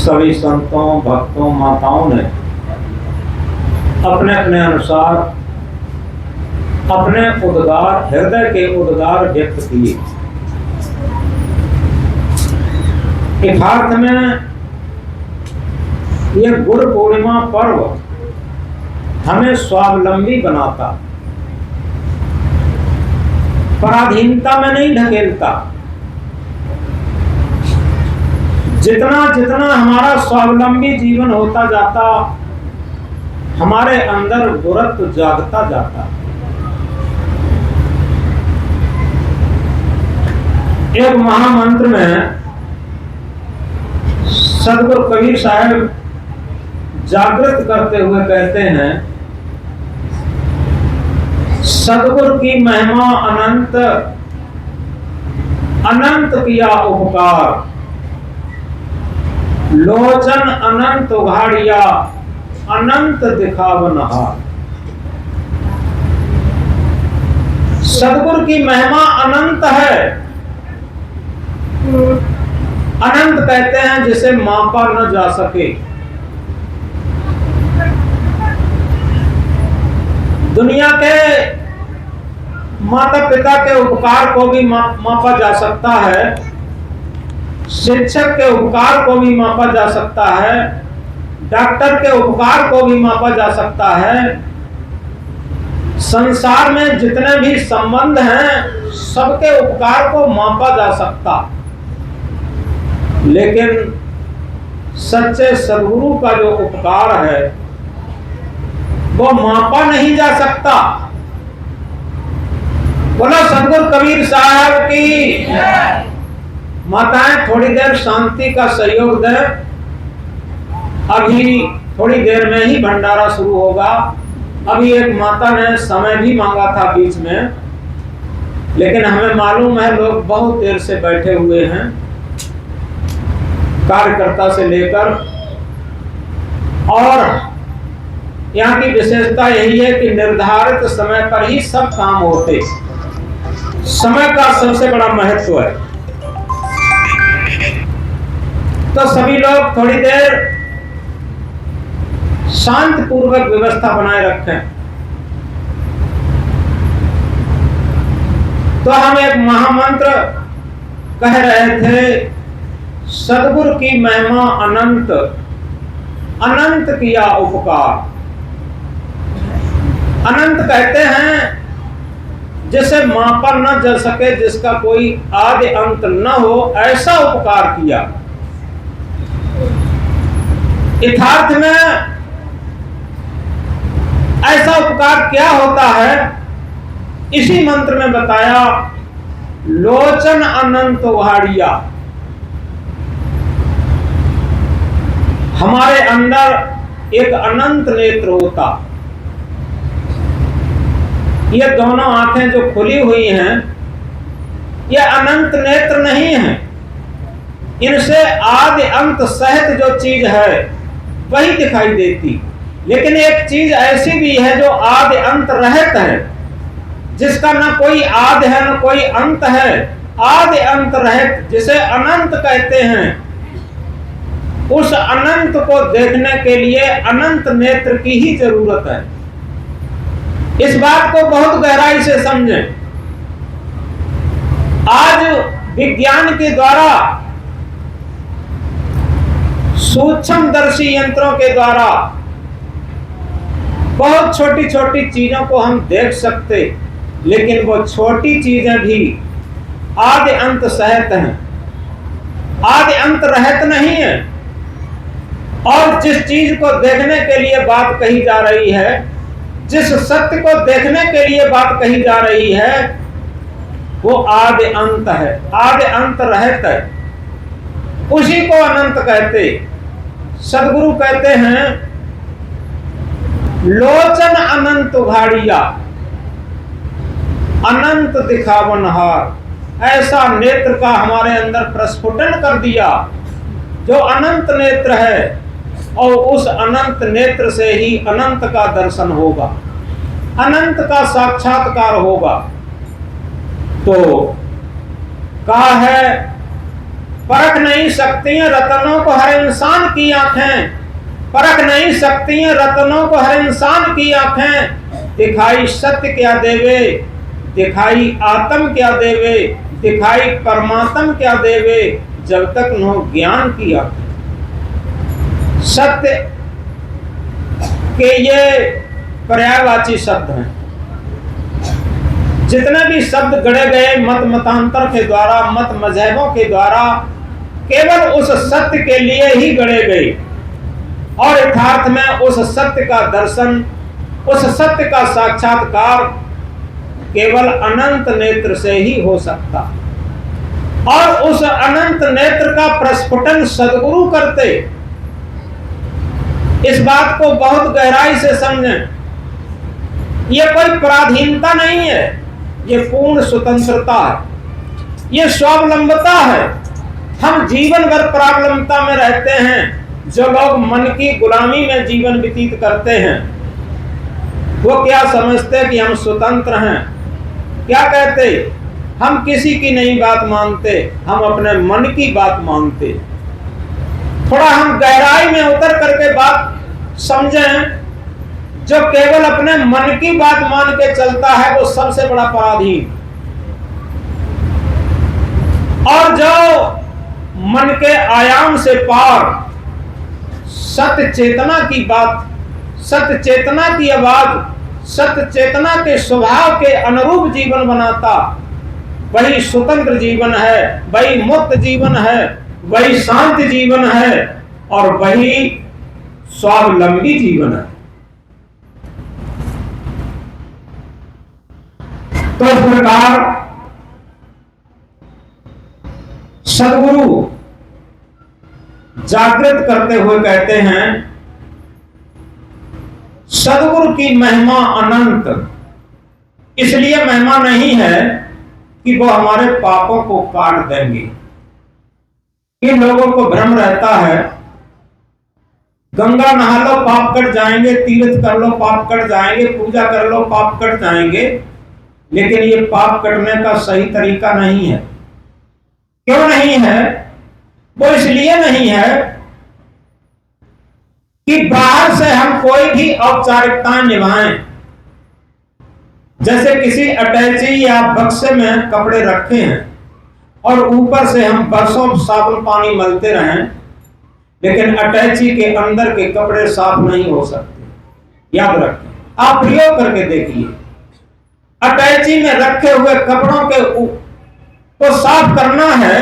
सभी संतों, भक्तों, माताओं ने अपने अपने अनुसार अपने उद्गार, हृदय के उद्गार व्यक्त किए। यथार्थ में यह गुरु पूर्णिमा पर्व हमें स्वावलंबी बनाता, पराधीनता में नहीं ढकेलता। जितना जितना हमारा स्वावलंबी जीवन होता जाता, हमारे अंदर गुरुत्व जागता जाता। एक महामंत्र में सदगुरु कबीर साहब जागृत करते हुए कहते हैं, सदगुरु की महिमा अनंत, अनंत किया उपकार, लोचन अनंत उघाड़िया, अनंत दिखावनहार। सदगुरु की महिमा अनंत है। अनंत कहते हैं जिसे मापा न जा सके। दुनिया के माता पिता के उपकार को भी मापा जा सकता है, शिक्षक के उपकार को भी मापा जा सकता है, डॉक्टर के उपकार को भी मापा जा सकता है। संसार में जितने भी संबंध हैं, सबके उपकार को मापा जा सकता, लेकिन सच्चे सद्गुरु का जो उपकार है वो मापा नहीं जा सकता। बोलो सदगुरु कबीर साहब की। माताएं थोड़ी देर शांति का सहयोग दें। अभी थोड़ी देर में ही भंडारा शुरू होगा। अभी एक माता ने समय भी मांगा था बीच में, लेकिन हमें मालूम है लोग बहुत देर से बैठे हुए हैं, कार्यकर्ता से लेकर। और यहाँ की विशेषता यही है कि निर्धारित समय पर ही सब काम होते। समय का सबसे बड़ा महत्व है। तो सभी लोग थोड़ी देर शांतिपूर्वक व्यवस्था बनाए रखें। तो हम एक महामंत्र कह रहे थे, सद्गुरु की महिमा अनंत, अनंत किया उपकार। अनंत कहते हैं जिसे मापा न जा सके, जिसका कोई आदि अंत न हो, ऐसा उपकार किया। यथार्थ में ऐसा उपकार क्या होता है, इसी मंत्र में बताया, लोचन अनंत उघाड़िया। हमारे अंदर एक अनंत नेत्र होता। ये दोनों आंखें जो खुली हुई हैं, ये अनंत नेत्र नहीं है। इनसे आदि अंत सहित जो चीज है वही दिखाई देती। लेकिन एक चीज ऐसी भी है जो आदि अंत रहित है, जिसका न कोई आदि है न कोई अंत है, आदि अंत रहित, जिसे अनंत कहते हैं। उस अनंत को देखने के लिए अनंत नेत्र की ही जरूरत है। इस बात को बहुत गहराई से समझें। आज विज्ञान के द्वारा, सूक्ष्मदर्शी यंत्रों के द्वारा बहुत छोटी छोटी चीजों को हम देख सकते, लेकिन वो छोटी चीजें भी आदि अंत सहित हैं, आदि अंत रहित नहीं है। और जिस चीज को देखने के लिए बात कही जा रही है, जिस सत्य को देखने के लिए बात कही जा रही है, वो आदि अंत है, आदि अंत रहित है। उसी को अनंत कहते। सदगुरु कहते हैं, लोचन अनंत उघाड़िया, अनंत दिखावनहार। ऐसा नेत्र का हमारे अंदर प्रस्फुटन कर दिया जो अनंत नेत्र है, और उस अनंत नेत्र से ही अनंत का दर्शन होगा, अनंत का साक्षात्कार होगा। तो कहा है परख नहीं सकती हैं रत्नों को हर इंसान की आंखें, परख नहीं सकती हैं रत्नों को हर इंसान की आंखें। दिखाई सत्य क्या देवे, दिखाई आत्म क्या देवे, दिखाई परमात्म क्या देवे, जब तक नो ज्ञान की आंखें। सत्य के ये पर्यायवाची शब्द हैं। जितने भी शब्द गढ़े गए मत मतांतर के द्वारा, मत मजहबों के द्वारा, केवल उस सत्य के लिए ही गढ़े गए और यथार्थ में उस सत्य का दर्शन, उस सत्य का साक्षात्कार केवल अनंत नेत्र से ही हो सकता। और उस अनंत नेत्र का प्रस्फुटन सद्गुरु करते। इस बात को बहुत गहराई से समझें। यह कोई पराधीनता नहीं है, यह पूर्ण स्वतंत्रता है, यह स्वावलंबता है। हम जीवन भर परावलंबता में रहते हैं। जो लोग मन की गुलामी में जीवन व्यतीत करते हैं वो क्या समझते हैं कि हम स्वतंत्र हैं? क्या कहते? हम किसी की नहीं बात मानते, हम अपने मन की बात मानते। थोड़ा हम गहराई में उतर करके बात समझें। जो केवल अपने मन की बात मान के चलता है वो सबसे बड़ा पराधीन। और जो मन के आयाम से पार सत्य चेतना की बात, सत्य चेतना की आवाज, सत्य चेतना के स्वभाव के अनुरूप जीवन बनाता, वही स्वतंत्र जीवन है, वही मुक्त जीवन है, वही शांत जीवन है और वही स्वावलंबी जीवन है। तो इस प्रकार सद्गुरु जागृत करते हुए कहते हैं, सद्गुरु की महिमा अनंत। इसलिए महिमा नहीं है कि वो हमारे पापों को काट देंगे। इन लोगों को भ्रम रहता है, गंगा नहा लो पाप कट जाएंगे, तीर्थ कर लो पाप कट जाएंगे, पूजा कर लो पाप कट जाएंगे। लेकिन ये पाप कटने का सही तरीका नहीं है। क्यों नहीं है? वो इसलिए नहीं है कि बाहर से हम कोई भी औपचारिकताएं निभाएं। जैसे किसी अटैची या बक्से में कपड़े रखे हैं और ऊपर से हम बरसों साबुन पानी मलते रहें, लेकिन अटैची के अंदर के कपड़े साफ नहीं हो सकते। याद रखें, आप प्रयोग करके देखिए। अटैची में रखे हुए कपड़ों के को साफ करना है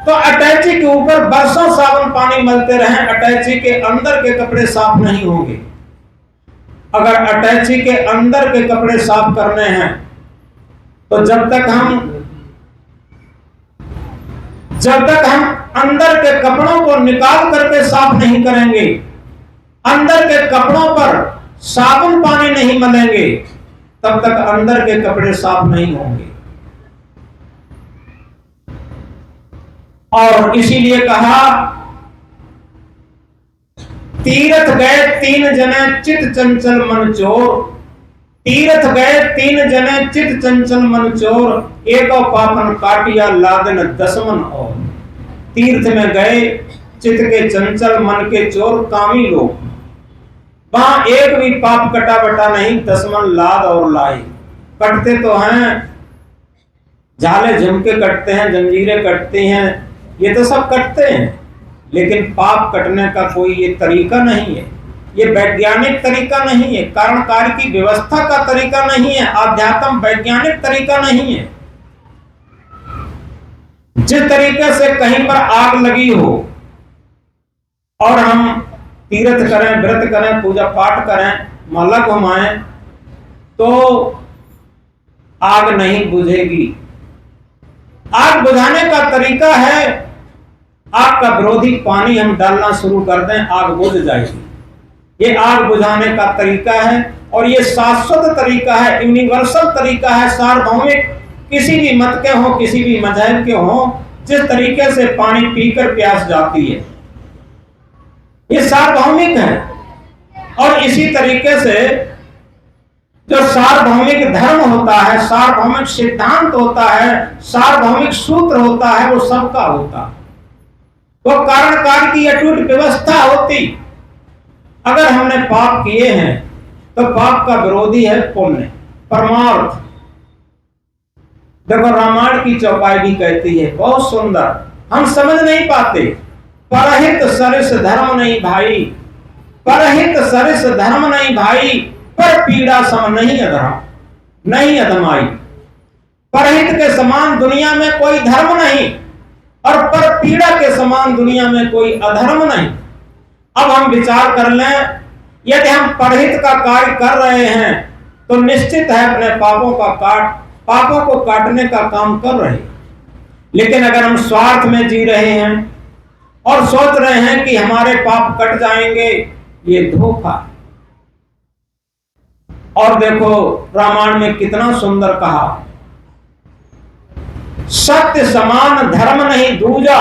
तो अटैची के ऊपर बरसों साबुन पानी मलते रहें, अटैची के अंदर के कपड़े साफ नहीं होंगे। अगर अटैची के अंदर के कपड़े साफ करने हैं तो जब तक हम अंदर के कपड़ों को निकाल करके साफ नहीं करेंगे, अंदर के कपड़ों पर साबुन पानी नहीं मलेंगे, तब तक अंदर के कपड़े साफ नहीं होंगे। और इसीलिए कहा, तीर्थ गए 3 जने चित चंचल मन चोर, तीर्थ गए 3 जने चित चंचल मन चोर, एको पापन काटिया लादन 10मन और। तीर्थ में गए चित के चंचल मन के चोर कामी लोग, वहां एक भी पाप कटा बटा नहीं, 10 मन लाद और लाई। कटते तो हैं, झाले झुमके कटते हैं, जंजीरें कटती हैं, ये तो सब कटते हैं, लेकिन पाप कटने का कोई ये तरीका नहीं है। ये वैज्ञानिक तरीका नहीं है, कारण कार्य की व्यवस्था का तरीका नहीं है, आध्यात्म वैज्ञानिक तरीका नहीं है। जिस तरीके से कहीं पर आग लगी हो और हम तीर्थ करें, व्रत करें, पूजा पाठ करें, माला घुमाएं, तो आग नहीं बुझेगी। आग बुझाने का तरीका है, आग का विरोधी पानी हम डालना शुरू कर दें, आग बुझ जाएगी। ये आग बुझाने का तरीका है और ये शाश्वत तरीका है, यूनिवर्सल तरीका है, सार्वभौमिक। किसी भी मत के हो, किसी भी मजहब के हो, जिस तरीके से पानी पीकर प्यास जाती है, ये सार्वभौमिक है। और इसी तरीके से जो सार्वभौमिक धर्म होता है, सार्वभौमिक सिद्धांत होता है, सार्वभौमिक सूत्र होता है, वो सबका होता है। वो कारण कार्य की अटूट व्यवस्था होती। अगर हमने पाप किए हैं तो पाप का विरोधी है पुण्य, परमार्थ। देखो रामायण की चौपाई भी कहती है, बहुत सुंदर, हम समझ नहीं पाते। परहित सरिस धर्म नहीं भाई, परहित सरिस धर्म नहीं भाई, पर पीड़ा सम नहीं अधर्म, नहीं अधमाई। परहित के समान दुनिया में कोई धर्म नहीं, और पर पीड़ा के समान दुनिया में कोई अधर्म नहीं। अब हम विचार कर लें, यदि हम परहित का कार्य कर रहे हैं तो निश्चित है अपने पापों को काटने का काम कर रहे हैं। लेकिन अगर हम स्वार्थ में जी रहे हैं और सोच रहे हैं कि हमारे पाप कट जाएंगे, ये धोखा। और देखो रामायण में कितना सुंदर कहा, सत्य समान धर्म नहीं दूजा,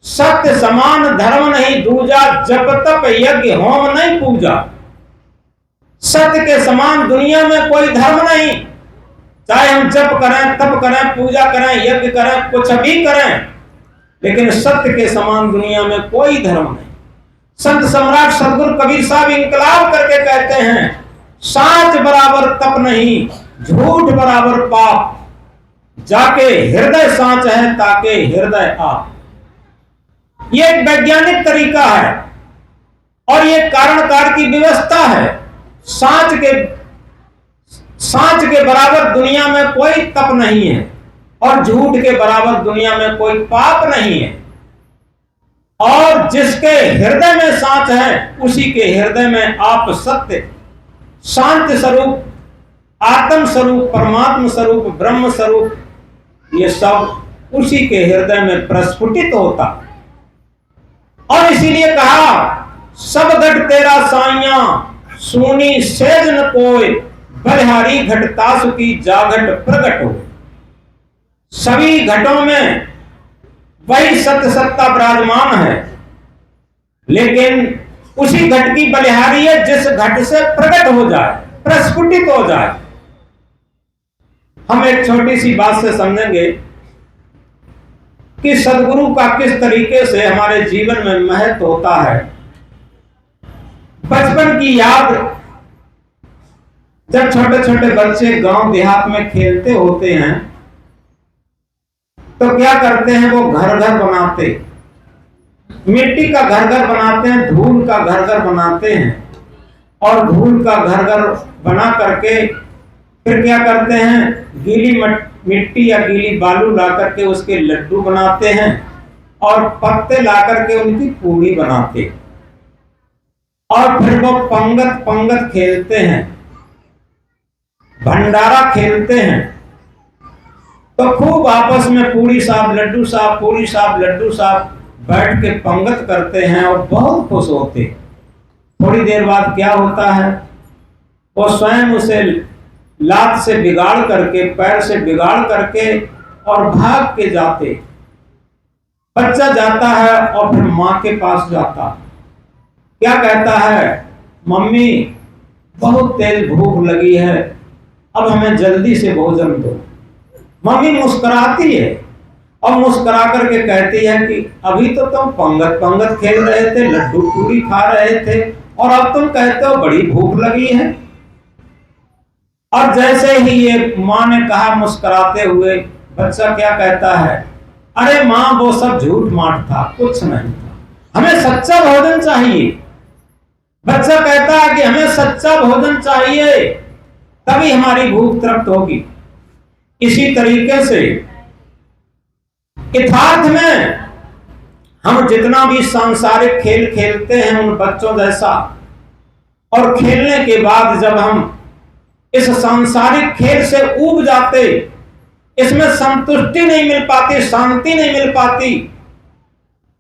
सत्य समान धर्म नहीं दूजा, जप तप यज्ञ होम नहीं पूजा। सत्य के समान दुनिया में कोई धर्म नहीं, चाहे हम जप करें, तप करें, पूजा करें, यज्ञ करें, कुछ भी करें, लेकिन सत्य के समान दुनिया में कोई धर्म नहीं। संत सम्राट सदगुरु कबीर साहब इंकलाब करके कहते हैं, साच बराबर तप नहीं, झूठ बराबर पाप, जाके हृदय सांच है ताके हृदय आप। ये एक वैज्ञानिक तरीका है और ये कारण कार्य की व्यवस्था है। सांच के बराबर दुनिया में कोई तप नहीं है और झूठ के बराबर दुनिया में कोई पाप नहीं है। और जिसके हृदय में सांच है उसी के हृदय में आप सत्य, शांति स्वरूप, आत्म स्वरूप, परमात्म स्वरूप, ब्रह्म स्वरूप, ये सब उसी के हृदय में प्रस्फुटित होता। और इसीलिए कहा, सब घट तेरा साइया, सोनी सेज न कोय, बलिहारी घटतासु की जाघट प्रकट हो। सभी घटों में वही सत्य सत्ता विराजमान है, लेकिन उसी घट की बलिहारी है जिस घट से प्रकट हो जाए, प्रस्फुटित हो जाए। हम एक छोटी सी बात से समझेंगे कि सदगुरु का किस तरीके से हमारे जीवन में महत्व होता है। बचपन की याद, जब छोटे छोटे बच्चे गांव देहात में खेलते होते हैं तो क्या करते हैं, वो घर घर बनाते, मिट्टी का घर घर बनाते हैं, धूल का घर घर बनाते हैं, और धूल का घर घर बना करके फिर क्या करते हैं, गीली मिट्टी या गीली बालू ला करके उसके लड्डू बनाते हैं और पत्ते ला करके उनकी पूड़ी बनाते, और फिर वो पंगत पंगत खेलते हैं, भंडारा खेलते हैं। तो खूब आपस में पूड़ी साहब लड्डू साहब, पूड़ी साहब लड्डू साहब बैठ के पंगत करते हैं और बहुत खुश होते। थोड़ी देर बाद क्या होता है, वो स्वयं उसे लात से बिगाड़ करके, पैर से बिगाड़ करके और भाग के जाते। बच्चा जाता है और फिर माँ के पास जाता, क्या कहता है, मम्मी बहुत तेज भूख लगी है, अब हमें जल्दी से भोजन दो। मम्मी मुस्कुराती है और मुस्कुरा करके कहती है कि अभी तो तुम पंगत पंगत खेल रहे थे, लड्डू पूरी खा रहे थे, और अब तुम कहते हो बड़ी भूख लगी है। और जैसे ही ये माँ ने कहा मुस्कुराते हुए, बच्चा क्या कहता है, अरे माँ वो सब झूठ माठ था, कुछ नहीं था, हमें सच्चा भोजन चाहिए। बच्चा कहता है कि हमें सच्चा भोजन चाहिए, तभी हमारी भूख तृप्त होगी। इसी तरीके से यथार्थ में हम जितना भी सांसारिक खेल खेलते हैं उन बच्चों जैसा, और खेलने के बाद जब हम इस सांसारिक खेल से ऊब जाते, इसमें संतुष्टि नहीं मिल पाती, शांति नहीं मिल पाती,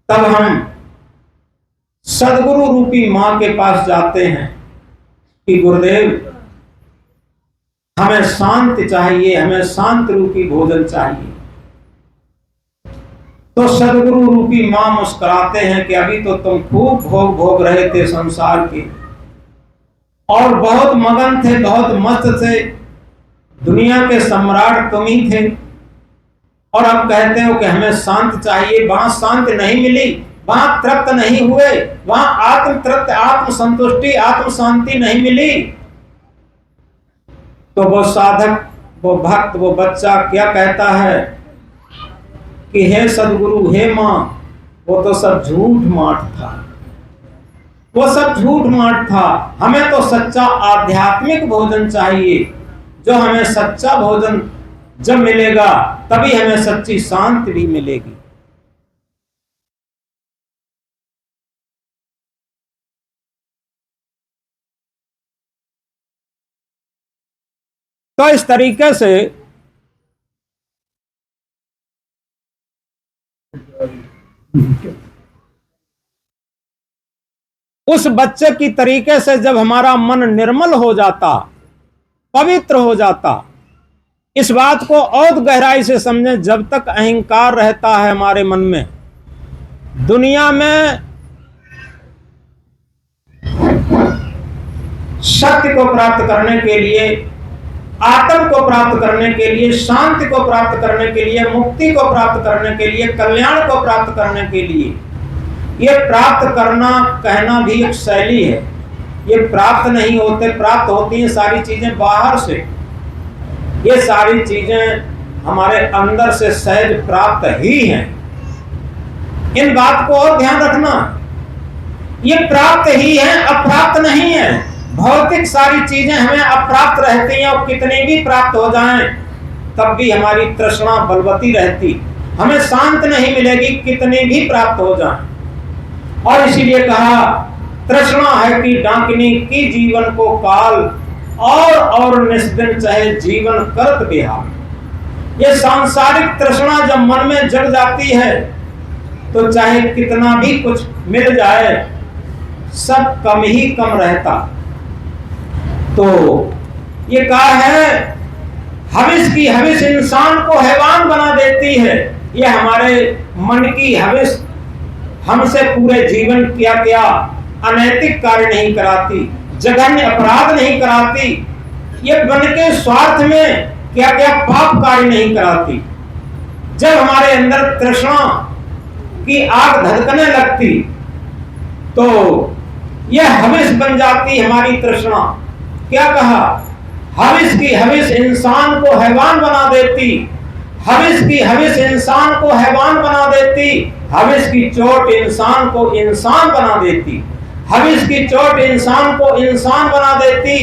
तब हम सदगुरु रूपी मां के पास जाते हैं कि गुरुदेव हमें शांति चाहिए, हमें शांत रूपी भोजन चाहिए। तो सदगुरु रूपी मां मुस्कुराते हैं कि अभी तो तुम खूब भोग भोग रहे थे संसार के, और बहुत मगन थे, बहुत मस्त थे, दुनिया के सम्राट तुम ही थे, और अब कहते हो कि हमें शांत चाहिए। वहां शांति नहीं मिली, वहां तृप्त नहीं हुए, वहां आत्म तृप्त, आत्म संतुष्टि, आत्म शांति नहीं मिली। तो वो साधक, वो भक्त, वो बच्चा क्या कहता है कि हे सदगुरु, हे मां, वो तो सब झूठ माठ था, वो सब झूठ माठ था। हमें तो सच्चा आध्यात्मिक भोजन चाहिए, जो हमें सच्चा भोजन जब मिलेगा तभी हमें सच्ची शांति भी मिलेगी। तो इस तरीके से उस बच्चे की तरीके से जब हमारा मन निर्मल हो जाता, पवित्र हो जाता, इस बात को और गहराई से समझें, जब तक अहंकार रहता है हमारे मन में, दुनिया में सत्य को प्राप्त करने के लिए, आत्म को प्राप्त करने के लिए, शांति को प्राप्त करने के लिए, मुक्ति को प्राप्त करने के लिए, कल्याण को प्राप्त करने के लिए, ये प्राप्त करना कहना भी एक शैली है। ये प्राप्त नहीं होते, प्राप्त होती हैं सारी चीजें बाहर से, ये सारी चीजें हमारे अंदर से सहज प्राप्त ही हैं। इन बात को और ध्यान रखना, ये प्राप्त ही है, अप्राप्त नहीं है। भौतिक सारी चीजें हमें अप्राप्त रहती हैं, और कितनी भी प्राप्त हो जाएं तब भी हमारी तृष्णा बलवती रहती, हमें शांत नहीं मिलेगी, कितनी भी प्राप्त हो जाएं। और इसीलिए कहा, तृष्णा है कि डांकनी की जीवन को काल, और निस्दिन चाहे जीवन करत बिहार। ये सांसारिक तृष्णा जब मन में जग जाती है तो चाहे कितना भी कुछ मिल जाए सब कम ही कम रहता। तो ये कहा है, हविस की हविस इंसान को हैवान बना देती है। ये हमारे मन की हविस हमसे पूरे जीवन क्या क्या अनैतिक कार्य नहीं कराती, जघन्य अपराध नहीं कराती, ये मन के स्वार्थ में क्या क्या पाप कार्य नहीं कराती। जब हमारे अंदर तृष्णा की आग धधकने लगती तो यह हविस बन जाती हमारी तृष्णा। क्या कहा, हविस की हविस इंसान को हैवान बना देती, हविस की हविस इंसान को हैवान बना देती, हविस की चोट इंसान को इंसान बना देती, हविस की चोट इंसान को इंसान बना देती।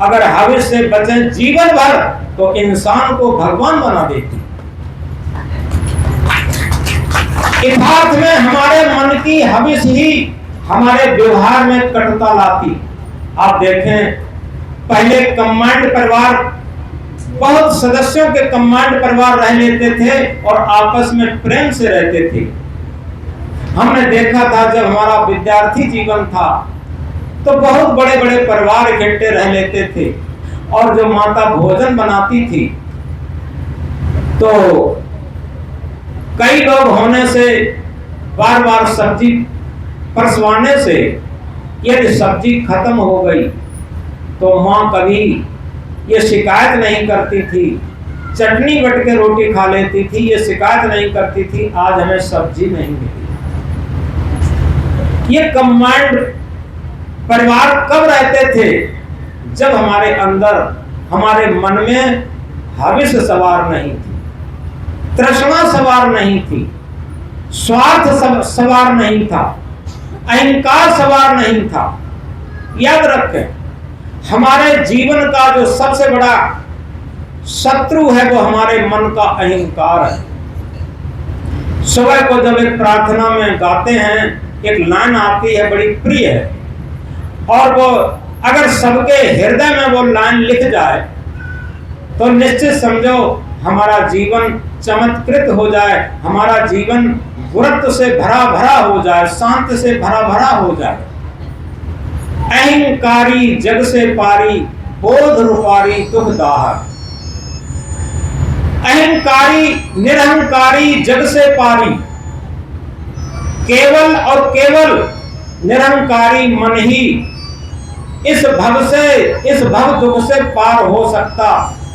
अगर हविस से बचें जीवन भर तो इंसान को भगवान बना देती। यथार्थ में हमारे मन की हविस ही हमारे व्यवहार में कटुता लाती। आप देखें, पहले कंबाइंड परिवार, बहुत सदस्यों के कंबाइंड परिवार रह लेते थे और आपस में प्रेम से रहते थे। हमने देखा था जब हमारा विद्यार्थी जीवन था तो बहुत बड़े बड़े परिवार इकट्ठे रह लेते थे, और जो माता भोजन बनाती थी तो कई लोग होने से, बार बार सब्जी परसवाने से, यदि सब्जी खत्म हो गई तो माँ कभी ये शिकायत नहीं करती थी, चटनी बट के रोटी खा लेती थी, ये शिकायत नहीं करती थी आज हमें सब्जी नहीं मिली। ये कंबाइंड परिवार कब रहते थे, जब हमारे अंदर, हमारे मन में हविस सवार नहीं थी, तृष्णा सवार नहीं थी, स्वार्थ सवार नहीं था, अहंकार सवार नहीं था। याद रखें, हमारे जीवन का जो सबसे बड़ा शत्रु है वो हमारे मन का अहंकार है। सुबह को जब एक प्रार्थना में गाते हैं, एक लाइन आती है बड़ी प्रिय है, और वो अगर सबके हृदय में वो लाइन लिख जाए तो निश्चित समझो हमारा जीवन चमत्कृत हो जाए, हमारा जीवन गुरुत्व से भरा भरा हो जाए, शांति से भरा भरा हो जाए। अहंकारी जग से पारी, बोध रूपारी दुख दाहर। अहंकारी निरहंकारी जग से पारी, केवल और केवल निरहंकारी मन ही इस भव दुख से पार हो सकता,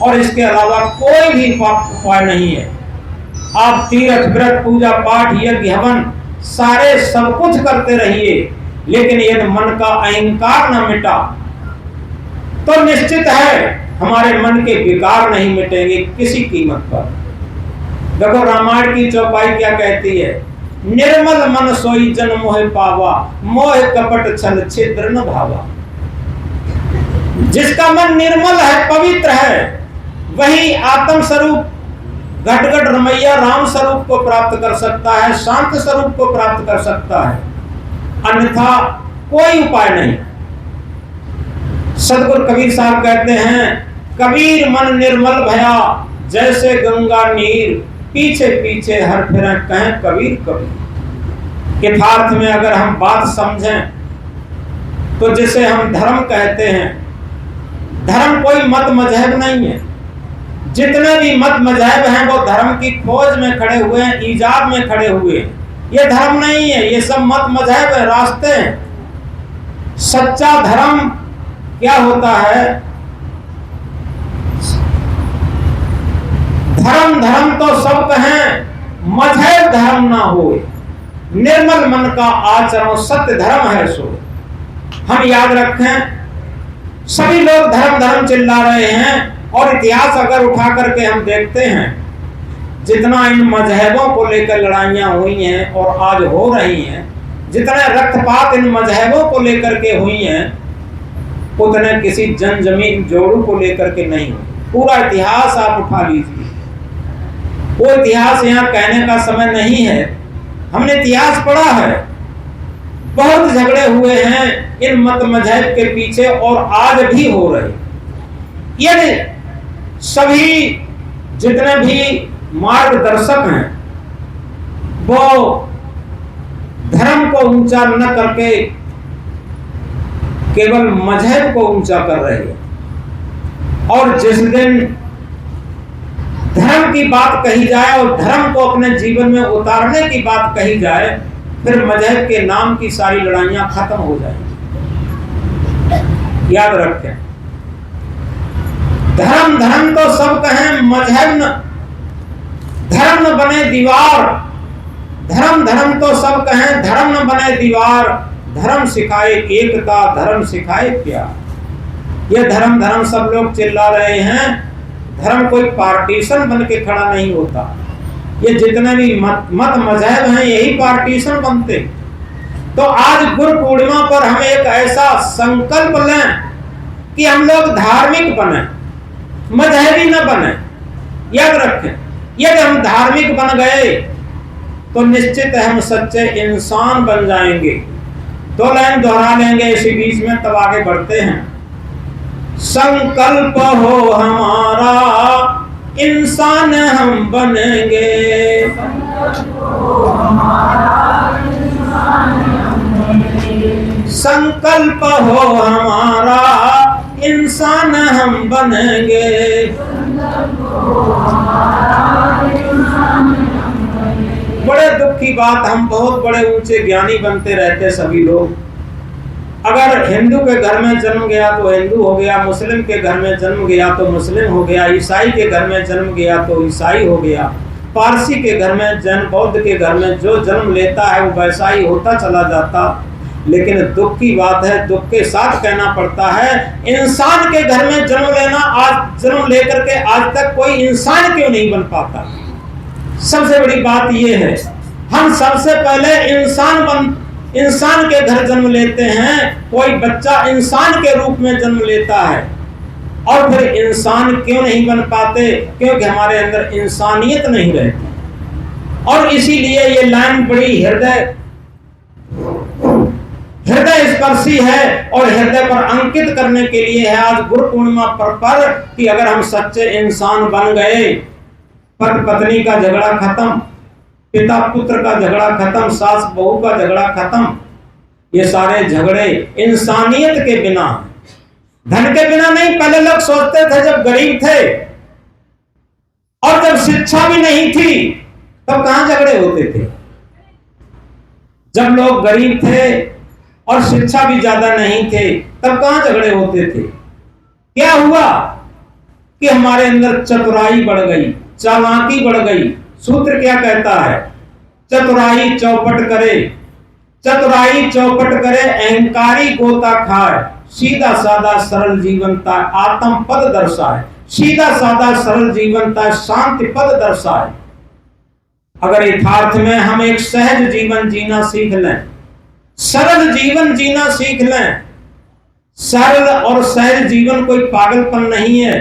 और इसके अलावा कोई भी उपाय नहीं है। आप तीर्थ व्रत पूजा पाठ यज्ञ हवन सारे सब कुछ करते रहिए, लेकिन यदि मन का अहंकार न मिटा तो निश्चित है हमारे मन के विकार नहीं मिटेंगे किसी कीमत पर। देखो रामायण की चौपाई क्या कहती है, निर्मल मन सोई जन मोह पावा, मोह कपट छल छिद्र न भावा। जिसका मन निर्मल है, पवित्र है, वही आत्म स्वरूप घट घट रमैया राम स्वरूप को प्राप्त कर सकता है, शांत स्वरूप को प्राप्त कर सकता है, अन्यथा कोई उपाय नहीं। सदगुरु कबीर साहब कहते हैं, कबीर मन निर्मल भया जैसे गंगा नीर, पीछे पीछे हर फिर कहें कबीर कबीर। यथार्थ में अगर हम बात समझें तो जिसे हम धर्म कहते हैं, धर्म कोई मत मजहब नहीं है। जितने भी मत मजहब हैं वो धर्म की खोज में खड़े हुए हैं, ईजाद में खड़े हुए हैं। ये धर्म नहीं है, ये सब मत मजहब है, रास्ते हैं। सच्चा धर्म क्या होता है? धर्म धर्म तो सब कहें, मजहब धर्म ना हो। निर्मल मन का आचरण सत्य धर्म है सो। हम याद रखें, सभी लोग धर्म धर्म चिल्ला रहे हैं, और इतिहास अगर उठा करके हम देखते हैं, जितना इन मजहबों को लेकर लड़ाइयां हुई हैं और आज हो रही हैं, जितने रक्तपात इन मजहबों को लेकर के हुई हैं, उतने किसी जन जमीन जोड़ू को लेकर के नहीं हुई। पूरा इतिहास आप उठा लीजिए, वो इतिहास यहाँ कहने का समय नहीं है। हमने इतिहास पढ़ा है, बहुत झगड़े हुए हैं इन मत मजहब के पीछे, और आज भी हो रहे। यदि सभी जितने भी मार्गदर्शक हैं वो धर्म को ऊंचा न करके केवल मजहब को ऊंचा कर रहे हैं, और जिस दिन धर्म की बात कही जाए और धर्म को अपने जीवन में उतारने की बात कही जाए, फिर मजहब के नाम की सारी लड़ाइयां खत्म हो जाएंगी। याद रखें, धर्म धर्म तो सब कहें, मजहब न धर्म न बने दीवार। धर्म धर्म तो सब कहें, धर्म न बने दीवार। धर्म सिखाए एकता, धर्म सिखाए प्यार। ये धर्म धर्म सब लोग चिल्ला रहे हैं, धर्म कोई पार्टीशन बन के खड़ा नहीं होता। ये जितने भी मत मजहब हैं यही पार्टीशन बनते। तो आज गुरु पूर्णिमा पर हम एक ऐसा संकल्प लें कि हम लोग धार्मिक बने, मजहबी न बने। याद रखें, यदि हम धार्मिक बन गए तो निश्चित हम सच्चे इंसान बन जाएंगे। दो लाइन दोहरा लेंगे इसी बीच में, तब आगे बढ़ते हैं। संकल्प हो हमारा इंसान हम बनेंगे, संकल्प हो हमारा इंसान हम बनेंगे। बड़े दुख की बात, हम बहुत बड़े ऊंचे ज्ञानी बनते रहते सभी लोग। अगर हिंदू के घर में जन्म गया तो हिंदू हो गया, मुस्लिम के घर में जन्म गया तो मुस्लिम हो गया, ईसाई के घर में जन्म गया तो ईसाई हो गया, पारसी के घर में जन्म, बौद्ध के घर में जो जन्म लेता है वो वैसा ही होता चला जाता। लेकिन दुख की बात है, दुख के साथ कहना पड़ता है, इंसान के घर में जन्म लेना, आज जन्म लेकर के आज तक कोई इंसान क्यों नहीं बन पाता? सबसे बड़ी बात यह है, हम सबसे पहले इंसान के घर जन्म लेते हैं। कोई बच्चा इंसान के रूप में जन्म लेता है, और फिर इंसान क्यों नहीं बन पाते? क्योंकि हमारे अंदर इंसानियत नहीं रहती। और इसीलिए ये लाइन बड़ी हृदय स्पर्शी है और हृदय पर अंकित करने के लिए है आज गुरु पूर्णिमा पर कि अगर हम सच्चे इंसान बन गए, पति पत्नी का झगड़ा खत्म, पिता पुत्र का झगड़ा खत्म, सास बहू का झगड़ा खत्म। ये सारे झगड़े इंसानियत के बिना, धन के बिना नहीं। पहले लोग सोचते थे जब गरीब थे और जब शिक्षा भी नहीं थी तब कहां झगड़े होते थे? जब लोग गरीब थे और शिक्षा भी ज्यादा नहीं थे तब कहां झगड़े होते थे? क्या हुआ कि हमारे अंदर चतुराई बढ़ गई, चालाकी बढ़ गई। सूत्र क्या कहता है? चतुराई चौपट करे, चतुराई चौपट करे, अहंकारी गोता खाए, सीधा साधा सरल जीवनता आत्म पद दर्शाए। सीधा साधा सरल जीवनता शांति पद दर्शाए। अगर यथार्थ में हम एक सहज जीवन जीना सीख लें, सरल जीवन जीना सीख लें। सरल और सहज जीवन कोई पागलपन नहीं है।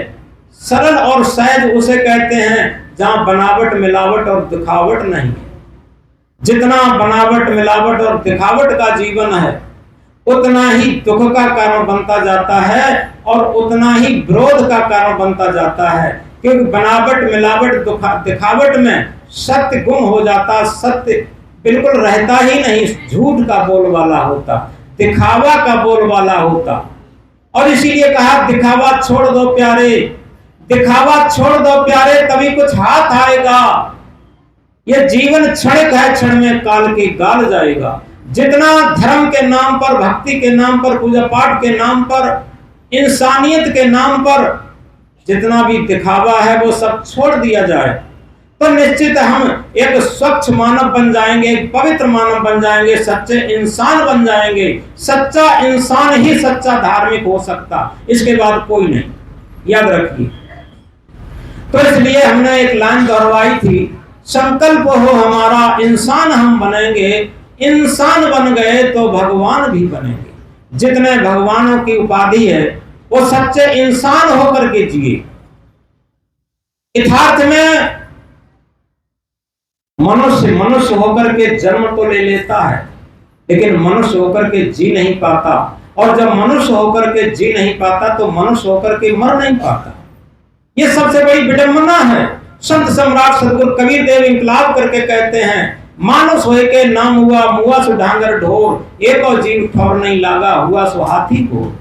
सरल और सहज उसे कहते हैं जहां बनावट मिलावट और दिखावट नहीं है। जितना बनावट मिलावट और दिखावट का जीवन है उतना ही दुख का कारण बनता जाता है और उतना ही विरोध का कारण बनता जाता है। क्योंकि बनावट मिलावट दिखावट में सत्य गुम हो जाता, सत्य बिल्कुल रहता ही नहीं, झूठ का बोलबाला होता, दिखावा का बोलबाला होता। और इसीलिए कहा दिखावा छोड़ दो प्यारे, दिखावा छोड़ दो प्यारे, तभी कुछ हाथ आएगा। यह जीवन क्षणिक है, क्षण में काल के गाल जाएगा। जितना धर्म के नाम पर, भक्ति के नाम पर, पूजा पाठ के नाम पर, इंसानियत के नाम पर जितना भी दिखावा है वो सब छोड़ दिया जाए तो निश्चित हम एक स्वच्छ मानव बन जाएंगे, एक पवित्र मानव बन जाएंगे, सच्चे इंसान बन जाएंगे। सच्चा इंसान ही सच्चा धार्मिक हो सकता, इसके बाद कोई नहीं, याद रखिए। तो इसलिए हमने एक लाइन दोहराई थी, संकल्प हो हमारा इंसान हम बनेंगे। इंसान बन गए तो भगवान भी बनेंगे। जितने भगवानों की उपाधि है वो सच्चे इंसान होकर के जिए। यथार्थ में मनुष्य होकर के जन्म तो ले लेता है लेकिन मनुष्य होकर के जी नहीं पाता, और जब मनुष्य होकर के जी नहीं पाता तो मनुष्य होकर के मर नहीं पाता। ये सबसे बड़ी विडंबना है। संत सम्राट सदगुरु कबीर देव इंकलाब करके कहते हैं, मानुष होए के नाम हुआ सो ढांगर ढोर, एक और जीव ठौर नहीं लागा, हुआ सो हाथी को।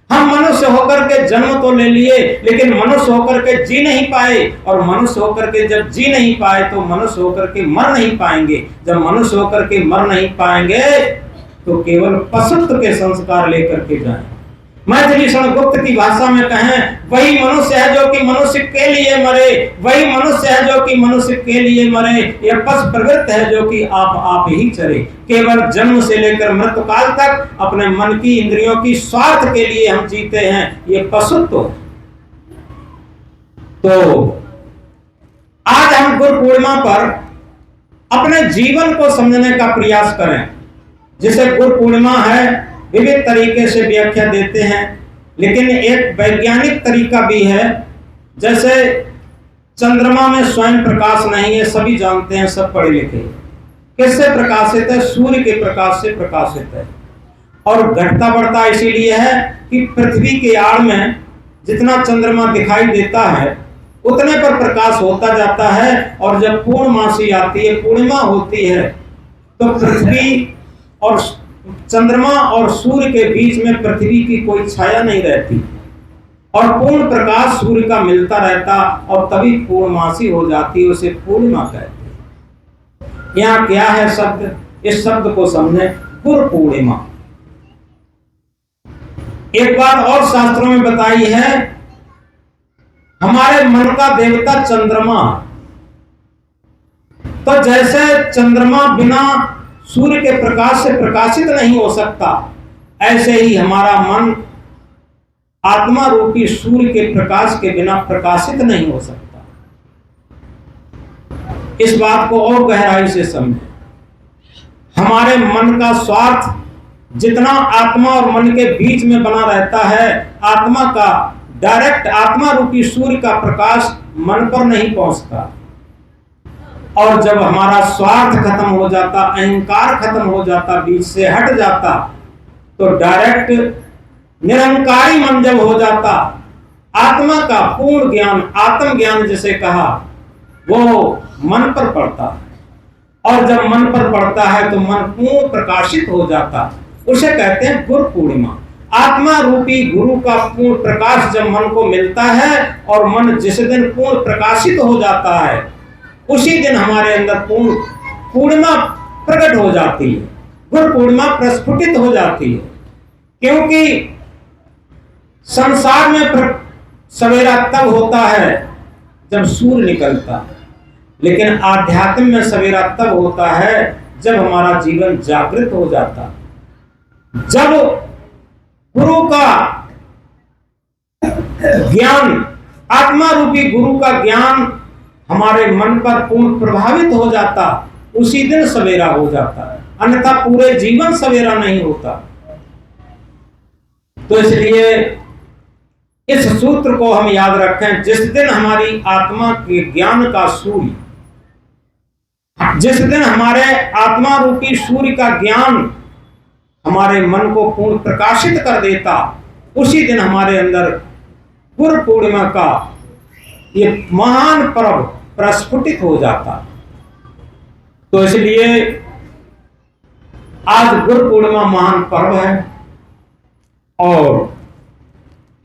हम मनुष्य होकर के जन्म तो ले लिए लेकिन मनुष्य होकर के जी नहीं पाए, और मनुष्य होकर के जब जी नहीं पाए तो मनुष्य होकर के मर नहीं पाएंगे। जब मनुष्य होकर के मर नहीं पाएंगे तो केवल पशुत्व के संस्कार लेकर के जाएं। मैथिली गुप्त की भाषा में कहें, वही मनुष्य है जो कि मनुष्य के लिए मरे, वही मनुष्य है जो कि मनुष्य के लिए मरे। यह पशु प्रवृत्त है जो कि आप ही चरे। केवल जन्म से लेकर मृत्यु काल तक अपने मन की इंद्रियों की स्वार्थ के लिए हम जीते हैं, ये पशुत्व। तो आज हम गुरु पूर्णिमा पर अपने जीवन को समझने का प्रयास करें। जिसे गुरु पूर्णिमा है विविध तरीके से व्याख्या देते हैं, लेकिन एक वैज्ञानिक तरीका भी है। जैसे चंद्रमा में स्वयं प्रकाश नहीं है, सभी जानते हैं, सब पढ़े लिखे। किससे प्रकाशित है? सूर्य के प्रकाश से प्रकाशित है। और घटता बढ़ता इसीलिए है कि पृथ्वी के आड़ में जितना चंद्रमा दिखाई देता है उतने पर प्रकाश होता जाता है, और जब पूर्णमासी आती है, पूर्णिमा होती है, तो पृथ्वी और चंद्रमा और सूर्य के बीच में पृथ्वी की कोई छाया नहीं रहती और पूर्ण प्रकाश सूर्य का मिलता रहता, और तभी पूर्णमासी हो जाती है, उसे पूर्णिमा कहते हैं। यहाँ क्या है शब्द? इस शब्द को समझे, गुरु पूर्णिमा। एक बात और शास्त्रों में बताई है, हमारे मन का देवता चंद्रमा। तो जैसे चंद्रमा बिना सूर्य के प्रकाश से प्रकाशित नहीं हो सकता, ऐसे ही हमारा मन आत्मा रूपी सूर्य के प्रकाश के बिना प्रकाशित नहीं हो सकता। इस बात को और गहराई से समझें। हमारे मन का स्वार्थ जितना आत्मा और मन के बीच में बना रहता है, आत्मा का डायरेक्ट आत्मा रूपी सूर्य का प्रकाश मन पर नहीं पहुंचता। और जब हमारा स्वार्थ खत्म हो जाता, अहंकार खत्म हो जाता, बीच से हट जाता, तो डायरेक्ट निरंकारी मन जब हो जाता, आत्मा का पूर्ण ज्ञान, आत्म ज्ञान जिसे कहा, वो मन पर पड़ता है। और जब मन पर पड़ता है तो मन पूर्ण प्रकाशित हो जाता, उसे कहते हैं गुरु पूर्णिमा। आत्मा रूपी गुरु का पूर्ण प्रकाश जब मन को मिलता है, और मन जिस दिन पूर्ण प्रकाशित हो जाता है, उसी दिन हमारे अंदर पूर्णिमा प्रकट हो जाती है, गुरु पूर्णिमा प्रस्फुटित हो जाती है। क्योंकि संसार में सवेरा तब होता है जब सूर्य निकलता, लेकिन आध्यात्म में सवेरा तब होता है जब हमारा जीवन जागृत हो जाता, जब गुरु का ज्ञान, आत्मा रूपी गुरु का ज्ञान हमारे मन पर पूर्ण प्रभावित हो जाता, उसी दिन सवेरा हो जाता है, अन्यथा पूरे जीवन सवेरा नहीं होता। तो इसलिए इस सूत्र को हम याद रखें, जिस दिन हमारी आत्मा के ज्ञान का सूर्य, जिस दिन हमारे आत्मा रूपी सूर्य का ज्ञान हमारे मन को पूर्ण प्रकाशित कर देता, उसी दिन हमारे अंदर गुरु पूर्णिमा का ये महान पर्व प्रस्फुटित हो जाता। तो इसलिए आज गुरु पूर्णिमा महान पर्व है और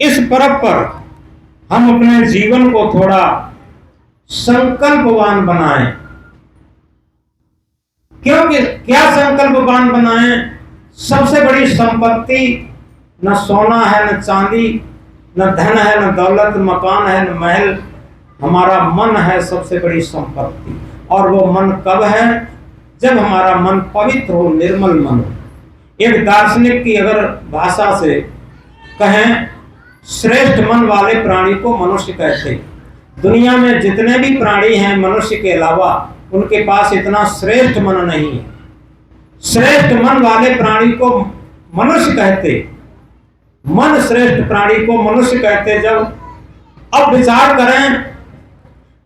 इस पर्व पर हम अपने जीवन को थोड़ा संकल्पवान बनाएं। क्योंकि क्या संकल्पवान बनाएं? सबसे बड़ी संपत्ति न सोना है, न चांदी, न धन है, न दौलत, मकान है, न महल, हमारा मन है सबसे बड़ी संपत्ति। और वो मन कब है? जब हमारा मन पवित्र हो, निर्मल मन हो। एक दार्शनिक की अगर भाषा से कहें, श्रेष्ठ मन वाले प्राणी को मनुष्य कहते। दुनिया में जितने भी प्राणी हैं मनुष्य के अलावा, उनके पास इतना श्रेष्ठ मन नहीं है। श्रेष्ठ मन वाले प्राणी को मनुष्य कहते, मन श्रेष्ठ प्राणी को मनुष्य कहते। जब अब विचार करें,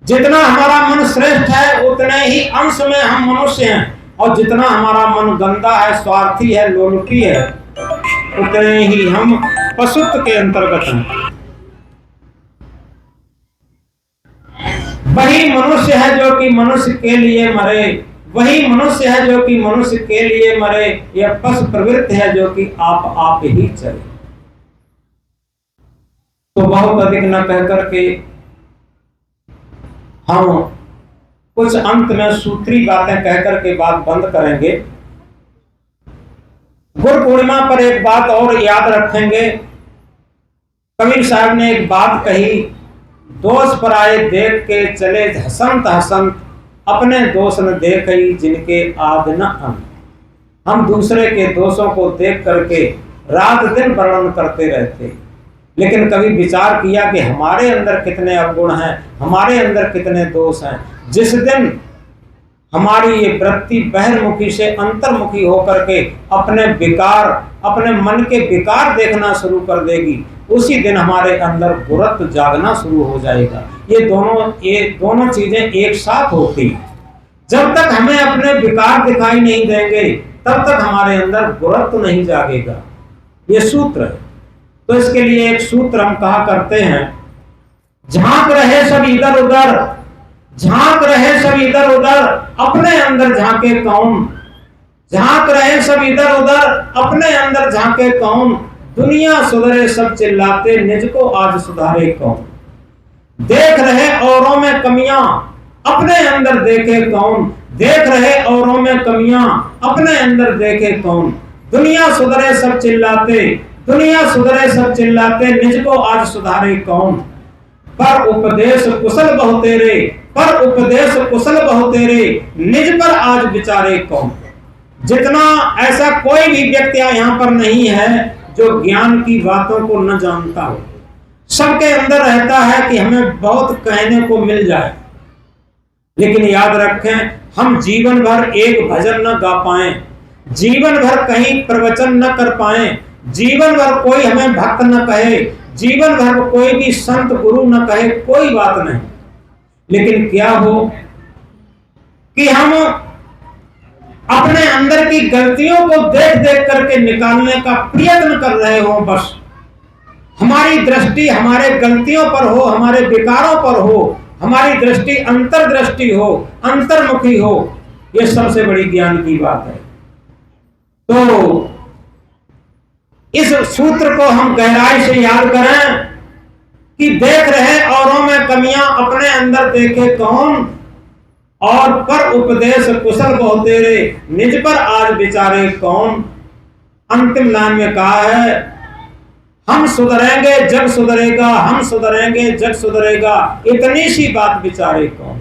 जितना हमारा मन श्रेष्ठ है उतने ही अंश में हम मनुष्य हैं, और जितना हमारा मन गंदा है, स्वार्थी है, लोलुपी है, उतने ही हम पशुत्व के अंतर्गत हैं। वही मनुष्य है जो कि मनुष्य के लिए मरे, वही मनुष्य है जो कि मनुष्य के लिए मरे, यह पशु प्रवृत्ति है जो कि आप ही चले। तो बहुत अधिक न कहकर के हम कुछ अंत में सूत्री बातें कहकर के बात बंद करेंगे। गुरु पूर्णिमा पर एक बात और याद रखेंगे। कबीर साहब ने एक बात कही, दोष पराये देख के चले हसंत हसंत, अपने दोष न देखई जिनके आद न अंत। हम दूसरे के दोषों को देख करके रात दिन वर्णन करते रहते, लेकिन कभी विचार किया कि हमारे अंदर कितने अवगुण हैं, हमारे अंदर कितने दोष हैं। जिस दिन हमारी ये वृत्ति बहिर्मुखी से अंतर्मुखी होकर के अपने विकार, अपने मन के विकार देखना शुरू कर देगी, उसी दिन हमारे अंदर गुरुत्व जागना शुरू हो जाएगा। ये दोनों चीजें एक साथ होती। जब तक हमें अपने विकार दिखाई नहीं देंगे, तब तक हमारे अंदर गुरुत्व नहीं जागेगा। ये सूत्र है। तो इसके लिए एक सूत्र हम कहा करते हैं, झांक रहे सब इधर उधर, झांक रहे सब इधर उधर, अपने अंदर झांके कौन। झांक रहे सब इधर उधर, अपने अंदर झांके कौन। दुनिया सुधरे सब चिल्लाते, निज को आज सुधारे कौन। देख रहे औरों में कमियां, अपने अंदर देखे कौन। देख रहे औरों में कमियां, अपने अंदर देखे कौन। दुनिया सुधरे सब चिल्लाते, दुनिया सुधरे सब चिल्लाते, निज को आज सुधारे कौन। पर उपदेश कुशल बहु तेरे, पर उपदेश कुशल बहु तेरे, निज पर आज विचारे कौन। जितना ऐसा कोई भी व्यक्ति यहाँ पर नहीं है जो ज्ञान की बातों को न जानता हो। सबके अंदर रहता है कि हमें बहुत कहने को मिल जाए, लेकिन याद रखें, हम जीवन भर एक भजन न गा पाए, जीवन भर कहीं प्रवचन न कर पाए, जीवन भर कोई हमें भक्त न कहे, जीवन भर कोई भी संत गुरु न कहे, कोई बात नहीं। लेकिन क्या हो कि हम अपने अंदर की गलतियों को देख देख करके निकालने का प्रयत्न कर रहे हो। बस हमारी दृष्टि हमारे गलतियों पर हो, हमारे विकारों पर हो, हमारी दृष्टि अंतर्दृष्टि हो, अंतर्मुखी हो। यह सबसे बड़ी ज्ञान की बात है। तो इस सूत्र को हम गहराई से याद करें कि देख रहे औरों में कमियां, अपने अंदर देखे कौन। और पर उपदेश कुशल बहु तेरे, निज पर आज विचारे कौन। अंतिम लाइन में कहा है, हम सुधरेंगे जग सुधरेगा, हम सुधरेंगे जग सुधरेगा, इतनी सी बात विचारे कौन।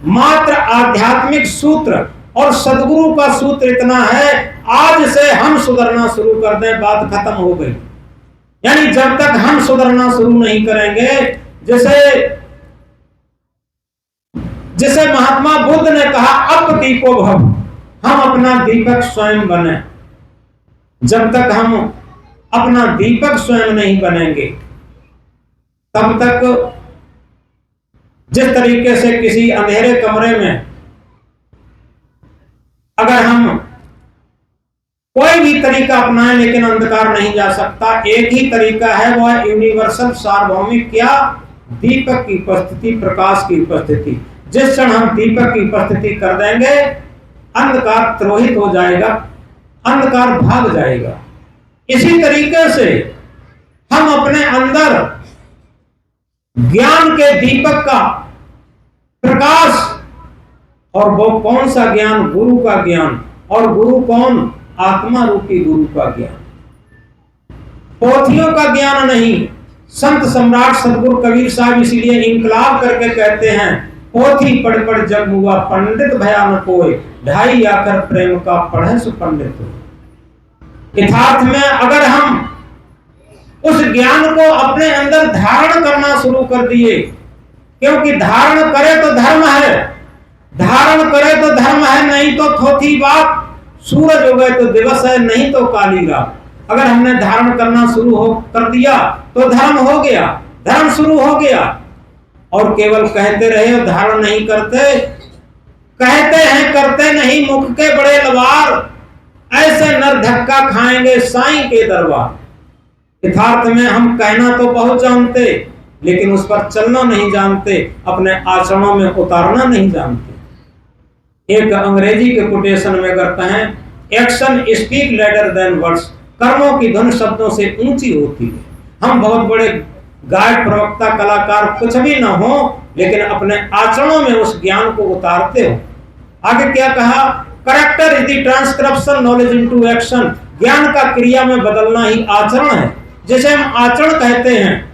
मात्र आध्यात्मिक सूत्र और सदगुरु का सूत्र इतना है, आज से हम सुधरना शुरू कर दें, बात खत्म हो गई। यानी जब तक हम सुधरना शुरू नहीं करेंगे, जैसे महात्मा बुद्ध ने कहा अप दीपो भव, हम अपना दीपक स्वयं बने। जब तक हम अपना दीपक स्वयं नहीं बनेंगे, तब तक जिस तरीके से किसी अंधेरे कमरे में अगर हम कोई भी तरीका अपनाएं लेकिन अंधकार नहीं जा सकता, एक ही तरीका है, वो है यूनिवर्सल सार्वभौमिक, क्या? दीपक की उपस्थिति, प्रकाश की उपस्थिति। जिस क्षण हम दीपक की उपस्थिति कर देंगे, अंधकार तिरोहित हो जाएगा, अंधकार भाग जाएगा। इसी तरीके से हम अपने अंदर ज्ञान के दीपक का प्रकाश, और वो कौन सा ज्ञान? गुरु का ज्ञान। और गुरु कौन? आत्मा रूपी गुरु का ज्ञान, पोथियों का ज्ञान नहीं। संत सम्राट सदगुरु कबीर साहब इसीलिए इनकलाब करके कहते हैं, पोथी पढ़ पढ़ जग हुआ पंडित भया न कोई, ढाई आकर प्रेम का पढ़े सु पंडित हो। यथार्थ में अगर हम उस ज्ञान को अपने अंदर धारण करना शुरू कर दिए, क्योंकि धारण करे तो धर्म है, धारण करे तो धर्म है, नहीं तो थोथी बात। सूरज हो गए तो दिवस है, नहीं तो काली रात। अगर हमने धारण करना शुरू कर दिया तो धर्म हो गया, धर्म शुरू हो गया। और केवल कहते रहे और धारण नहीं करते, कहते हैं करते नहीं, मुख के बड़े लवार, ऐसे नर धक्का खाएंगे साईं के दरबार। यथार्थ में हम कहना तो बहुत जानते, लेकिन उस पर चलना नहीं जानते, अपने आचरणों में उतारना नहीं जानते। एक अंग्रेजी के कोटेशन में अगर कहें, action speak louder than words, कर्मों की धुन शब्दों से ऊंची होती है। हम बहुत बड़े गायक, प्रवक्ता, कलाकार कुछ भी ना हो, लेकिन अपने आचरणों में उस ज्ञान को उतारते हो। आगे क्या कहा? Character is the transcription knowledge into action, ज्ञान का क्रिया में बदलना ही आचरण है। जैसे हम आचरण कहते हैं,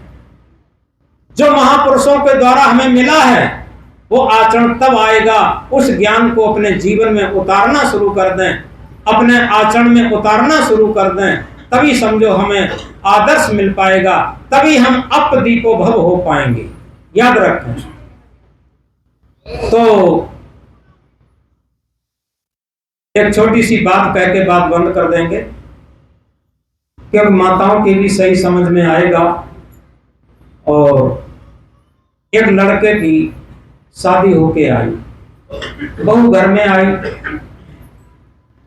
जो महापुरुषों के द्वारा हमें मिला है, वो आचरण तब आएगा, उस ज्ञान को अपने जीवन में उतारना शुरू कर दें, अपने आचरण में उतारना शुरू कर दें, तभी समझो हमें आदर्श मिल पाएगा, तभी हम अप दीपो भव हो पाएंगे। याद रखें। तो एक छोटी सी बात कह के बात बंद कर देंगे, क्योंकि माताओं की भी सही समझ में आएगा। और एक लड़के की शादी होके आई, बहू घर में आई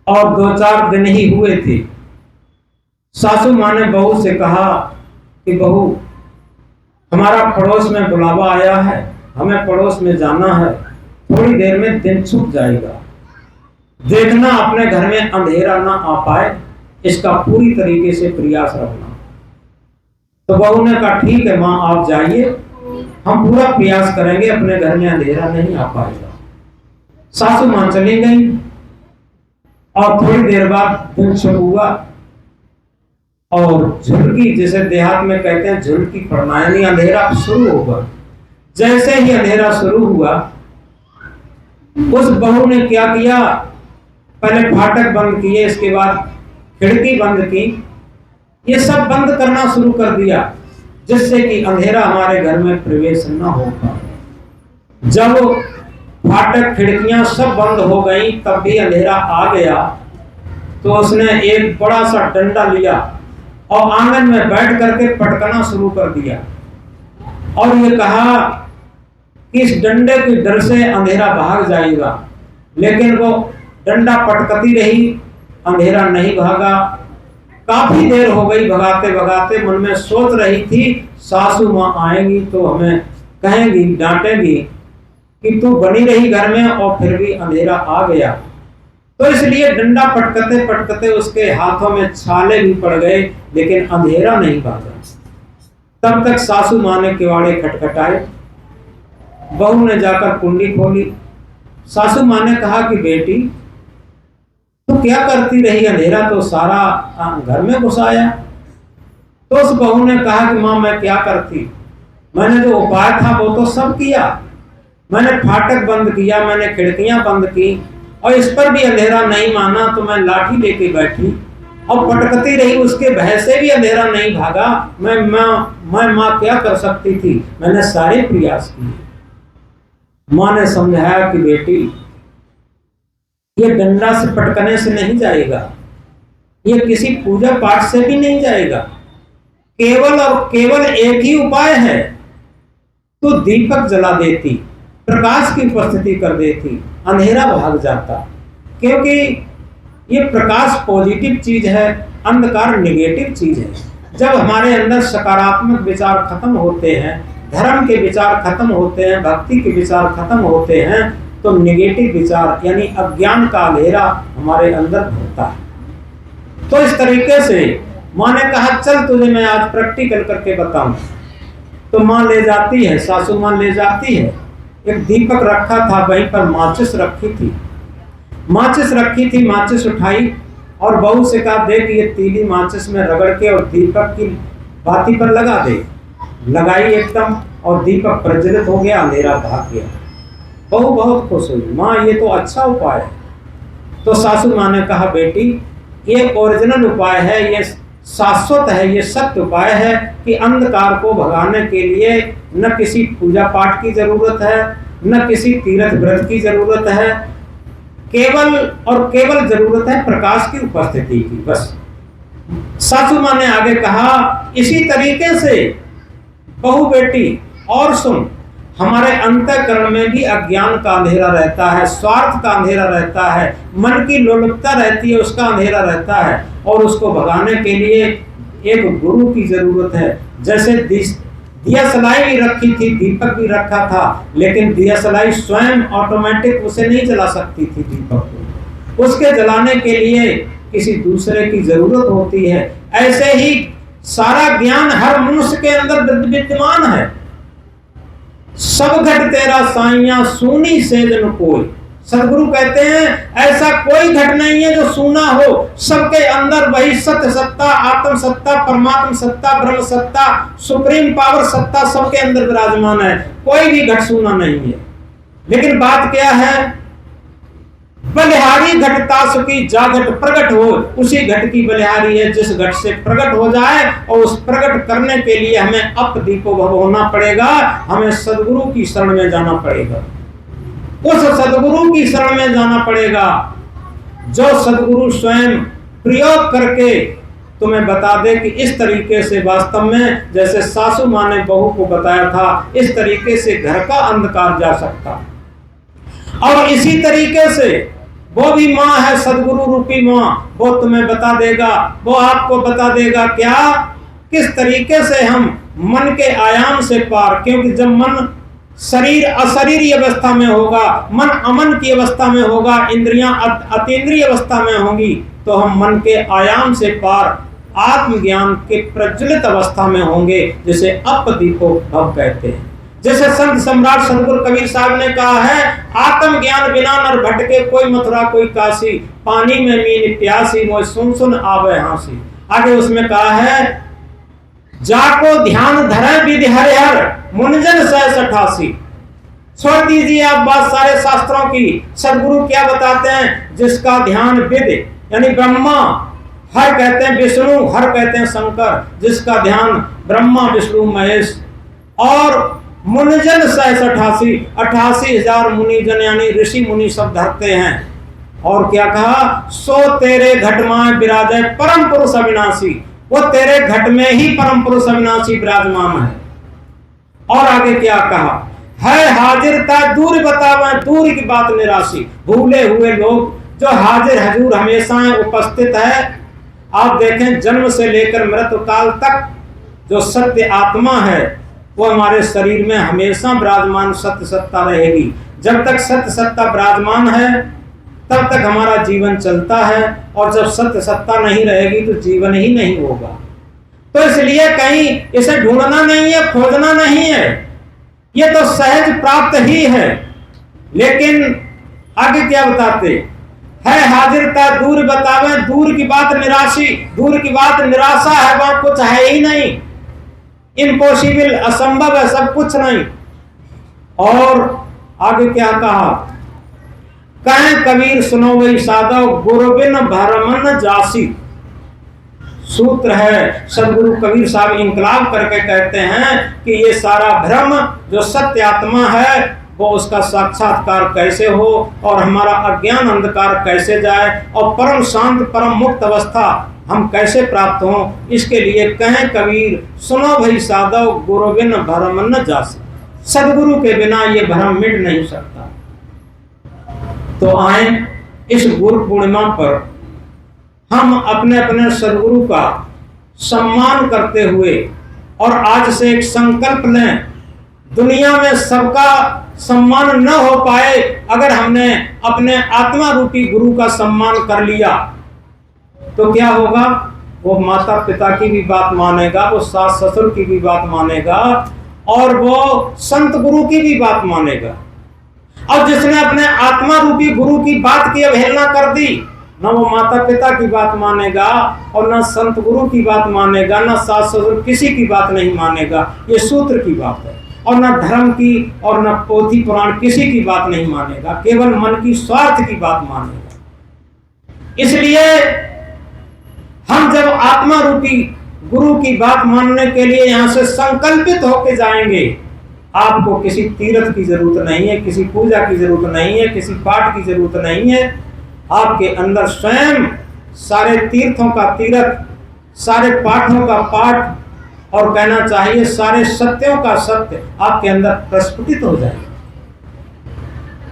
और 2-4 दिन ही हुए थे। सासू माँ ने बहू से कहा कि बहू, हमारा पड़ोस में बुलावा आया है, हमें पड़ोस में जाना है, थोड़ी देर में दिन छुप जाएगा, देखना अपने घर में अंधेरा ना आ पाए, इसका पूरी तरीके से प्रयास रखना। तो बहू ने कहा ठीक है माँ, आप जाइए, हम पूरा प्रयास करेंगे, अपने घर में अंधेरा नहीं आ पाएगा। सासू माँ चली गई और थोड़ी देर बाद दिन छुप हुआ और झुलकी, जिसे देहात में कहते हैं झुलकी पड़ना, यानी अंधेरा शुरू होगा। जैसे ही अंधेरा शुरू हुआ, उस बहू ने क्या किया? पहले फाटक बंद किए, इसके बाद खिड़की बंद की, ये सब बंद करना शुरू कर दिया, जिससे कि अंधेरा हमारे घर में प्रवेश न हो पाए। जब फाटक, खिड़कियां सब बंद हो गई, तब भी अंधेरा आ गया, तो उसने एक बड़ा सा डंडा लिया और आंगन में बैठ करके पटकना शुरू कर दिया और ये कहा कि इस डंडे के डर से अंधेरा भाग जाएगा। लेकिन वो डंडा पटकती रही, अंधेरा नहीं भागा। काफी देर हो गई, भगाते भगाते मन में सोच रही थी, सासू माँ आएंगी तो हमें कहेंगी, डांटेंगी कि तू बनी रही घर में और फिर भी अंधेरा आ गया। तो इसलिए डंडा पटकते पटकते उसके हाथों में छाले भी पड़ गए, लेकिन अंधेरा नहीं भागा। तब तक सासू माँ ने किवाड़े खटखटाए, बहू ने जाकर कुंडी खोली। सासू माँ ने कहा कि बेटी तू क्या करती रही, अंधेरा तो सारा घर में घुसाया। तो उस बहू ने कहा कि माँ मैं क्या करती, मैंने जो उपाय था वो तो सब किया, मैंने फाटक बंद किया, मैंने खिड़कियां बंद की, और इस पर भी अंधेरा नहीं माना, तो मैं लाठी लेके बैठी और पटकती रही, उसके भय से भी अंधेरा नहीं भागा। मैं माँ क्या कर सकती थी, मैंने सारे प्रयास किए। माँ ने समझाया कि बेटी ये डंडा से पटकने से नहीं जाएगा, ये किसी पूजा पाठ से भी नहीं जाएगा, केवल और केवल एक ही उपाय है, तो दीपक जला देती, प्रकाश की उपस्थिति कर देती, अंधेरा भाग जाता। क्योंकि ये प्रकाश पॉजिटिव चीज है, अंधकार नेगेटिव चीज है। जब हमारे अंदर सकारात्मक विचार खत्म होते हैं, धर्म के विचार खत्म होते हैं, भक्ति के विचार खत्म होते हैं, तो नेगेटिव विचार यानी अज्ञान का अंधेरा हमारे अंदर होता है। तो इस तरीके से माँ ने कहा चल तुझे मैं आज प्रैक्टिकल करके बताऊं। तो माँ ले जाती है, सासू माँ ले जाती है, एक दीपक रखा था, वहीं पर माचिस रखी थी, माचिस उठाई और बहू से कहा देख ये तीली माचिस में रगड़ के और दीपक की बाती पर लगा दे। लगाई एकदम, और दीपक प्रज्वलित हो गया, अंधेरा भाग गया। बहू बहुत खुश हुई, माँ ये तो अच्छा उपाय है। तो सासू माँ ने कहा बेटी ये ओरिजिनल उपाय है, ये शाश्वत है, ये सत्य उपाय है कि अंधकार को भगाने के लिए न किसी पूजा पाठ की जरूरत है, न किसी तीर्थ व्रत की जरूरत है, केवल और केवल जरूरत है प्रकाश की उपस्थिति की, बस। सासू माँ ने आगे कहा इसी तरीके से बहू बेटी और सुन, हमारे अंतःकरण में भी अज्ञान का अंधेरा रहता है, स्वार्थ का अंधेरा रहता है, मन की लोलुपता रहती है, उसका अंधेरा रहता है, और उसको भगाने के लिए एक गुरु की जरूरत है। जैसे दिया सलाई भी रखी थी, दीपक भी रखा था, लेकिन दिया सलाई स्वयं ऑटोमेटिक उसे नहीं जला सकती थी दीपक को, उसके जलाने के लिए किसी दूसरे की जरूरत होती है। ऐसे ही सारा ज्ञान हर मनुष्य के अंदर विद्यमान है। सब घट तेरा साइया सूनी से जन कोई, सदगुरु कहते हैं ऐसा कोई घट नहीं है जो सूना हो, सबके अंदर वही सत्य सत्ता, आत्म सत्ता, परमात्म सत्ता, ब्रह्म सत्ता, सुप्रीम पावर सत्ता सबके अंदर विराजमान है, कोई भी घट सूना नहीं है। लेकिन बात क्या है, बलिहारी घटता सुखी जा घट प्रकट हो, उसी घट की बलिहारी है जिस घट से प्रकट हो जाए, और उस प्रकट करने के लिए हमें अप दीपो भव होना पड़ेगा, हमें सदगुरु की शरण में जाना पड़ेगा, उस सदगुरु की शरण में जाना पड़ेगा जो सदगुरु स्वयं प्रयोग करके तुम्हें बता दे कि इस तरीके से वास्तव में जैसे सासू माँ ने बहू को बताया था, इस तरीके से घर का अंधकार जा सकता। और इसी तरीके से वो भी माँ है, सदगुरु रूपी माँ, वो तुम्हें बता देगा, वो आपको बता देगा क्या, किस तरीके से हम मन के आयाम से पार, क्योंकि जब मन शरीर अशरीरी अवस्था में होगा, मन अमन की अवस्था में होगा, इंद्रियां अतीन्द्रिय अवस्था में होंगी, तो हम मन के आयाम से पार आत्मज्ञान के प्रज्वलित अवस्था में होंगे, जिसे अपदीपो भव कहते हैं। जैसे संत सम्राट सदगुरु कबीर साहब ने कहा है, आत्मज्ञान बिना नर भटके, कोई मथुरा कोई काशी, पानी में मीन प्यासी, मोय सुन सुन आवे हांसी। आगे उसमें कहा है, जाको ध्यान धरे विधि हरिहर, मुनिजन 188। छोड़ दीजिए आप बात सारे शास्त्रों की, सदगुरु क्या बताते हैं, जिसका ध्यान विधि यानी ब्रह्मा, हर कहते हैं विष्णु, हर कहते हैं शंकर, जिसका ध्यान ब्रह्मा विष्णु महेश और मुनिजन 188, 88,000 मुनिजन यानी ऋषि मुनि सब धरते हैं। और क्या कहा, सो तेरे घट में विराजे परम पुरुष अविनाशी, वो तेरे घट में ही परम पुरुष अविनाशी विराजमान है। और आगे क्या कहा, है हाजिरता दूर बतावे, दूर की बात निराशी, भूले हुए लोग जो हाजिर हजूर हमेशा उपस्थित है। आप देखें जन्म से लेकर मृत्यु काल तक जो सत्य आत्मा है वो हमारे शरीर में हमेशा विराजमान सत्य सत्ता रहेगी। जब तक सत्य सत्ता विराजमान है तब तक हमारा जीवन चलता है, और जब सत्य सत्ता नहीं रहेगी तो जीवन ही नहीं होगा। तो इसलिए कहीं इसे ढूंढना नहीं है, खोजना नहीं है, ये तो सहज प्राप्त ही है। लेकिन आगे क्या बताते है हाजिरता दूर बतावे, दूर की बात निराशी, दूर की बात निराशा है, वहां कुछ है ही नहीं, इम्पॉसिबल, असंभव है, सब कुछ नहीं। और आगे क्या कहा, कहें कबीर सुनो वही साधव, गुरु बिन भरमन जासी। सूत्र है, सदगुरु कबीर साहब इंकलाब करके कहते हैं कि ये सारा भ्रम जो सत्य आत्मा है वो उसका साक्षात्कार कैसे हो और हमारा अज्ञान अंधकार कैसे जाए और परम शांत परम मुक्त अवस्था हम कैसे प्राप्त हों, इसके लिए कहें कबीर सुनो भाई साधव, गुरु बिन भरम न जासी। सदगुरु के बिना ये भ्रम मिट नहीं सकता। तो आए इस गुरु पूर्णिमा पर हम अपने अपने सदगुरु का सम्मान करते हुए और आज से एक संकल्प लें, दुनिया में सबका सम्मान न हो पाए, अगर हमने अपने आत्मा रूपी गुरु का सम्मान कर लिया तो क्या होगा, वो माता पिता की भी बात मानेगा, वो सास ससुर की भी बात मानेगा और वो संत गुरु की भी बात मानेगा। और जिसने अपने आत्मा रूपी गुरु की बात की अवहेलना कर दी, न वो माता पिता की बात मानेगा और न संत गुरु की बात मानेगा, न सास ससुर किसी की बात नहीं मानेगा। ये सूत्र की बात है। और न धर्म की और न पोथी पुराण किसी की बात नहीं मानेगा, केवल मन की स्वार्थ की बात मानेगा। इसलिए हम जब आत्मा रूपी गुरु की बात मानने के लिए यहाँ से संकल्पित होके जाएंगे, आपको किसी तीर्थ की जरूरत नहीं है, किसी पूजा की जरूरत नहीं है, किसी पाठ की जरूरत नहीं है। आपके अंदर स्वयं सारे तीर्थों का तीर्थ, सारे पाठों का पाठ और कहना चाहिए सारे सत्यों का सत्य आपके अंदर प्रस्फुटित हो जाए।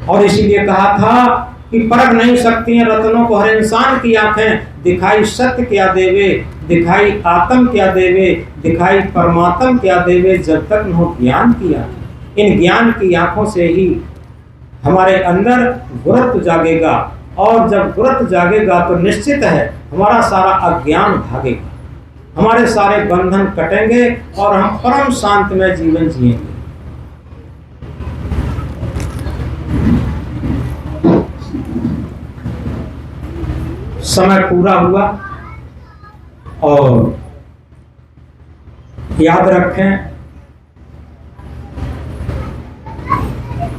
और इसीलिए कहा था कि परख नहीं सकती हैं रत्नों को हर इंसान की आंखें, दिखाई सत्य क्या देवे, दिखाई आत्म क्या देवे, दिखाई परमात्म क्या देवे, जब तक न हो ज्ञान की आंखें। इन ज्ञान की आंखों से ही हमारे अंदर गुरुत्व जागेगा और जब गुरुत्व जागेगा तो निश्चित है हमारा सारा अज्ञान भागेगा, हमारे सारे बंधन कटेंगे और हम परम शांतिमय जीवन जिएंगे। समय पूरा हुआ और याद रखें,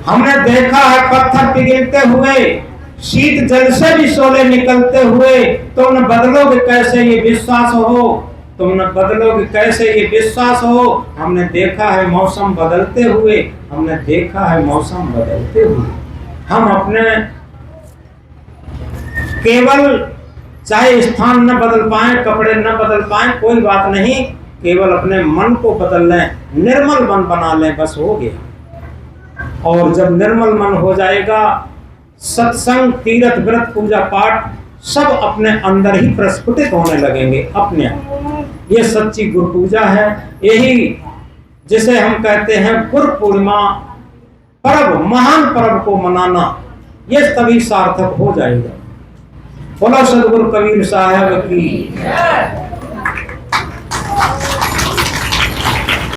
हमने देखा है पत्थर पिघलते हुए, शीत जल से भी शोले निकलते हुए, तुम न बदलोगे कैसे ये विश्वास हो, तुम न बदलोगे कैसे ये विश्वास हो। हमने देखा है मौसम बदलते हुए, हमने देखा है मौसम बदलते हुए। हम अपने केवल चाहे स्थान न बदल पाए, कपड़े न बदल पाए, कोई बात नहीं, केवल अपने मन को बदल लें, निर्मल मन बना लें, बस हो गया। और जब निर्मल मन हो जाएगा, सत्संग तीर्थ व्रत पूजा पाठ सब अपने अंदर ही प्रस्फुटित होने लगेंगे अपने आप। ये सच्ची गुरु पूजा है, यही जिसे हम कहते हैं गुरु पूर्णिमा पर्व, महान पर्व को मनाना, ये तभी सार्थक हो जाएगा। बोलो सदगुरु कबीर साहब की।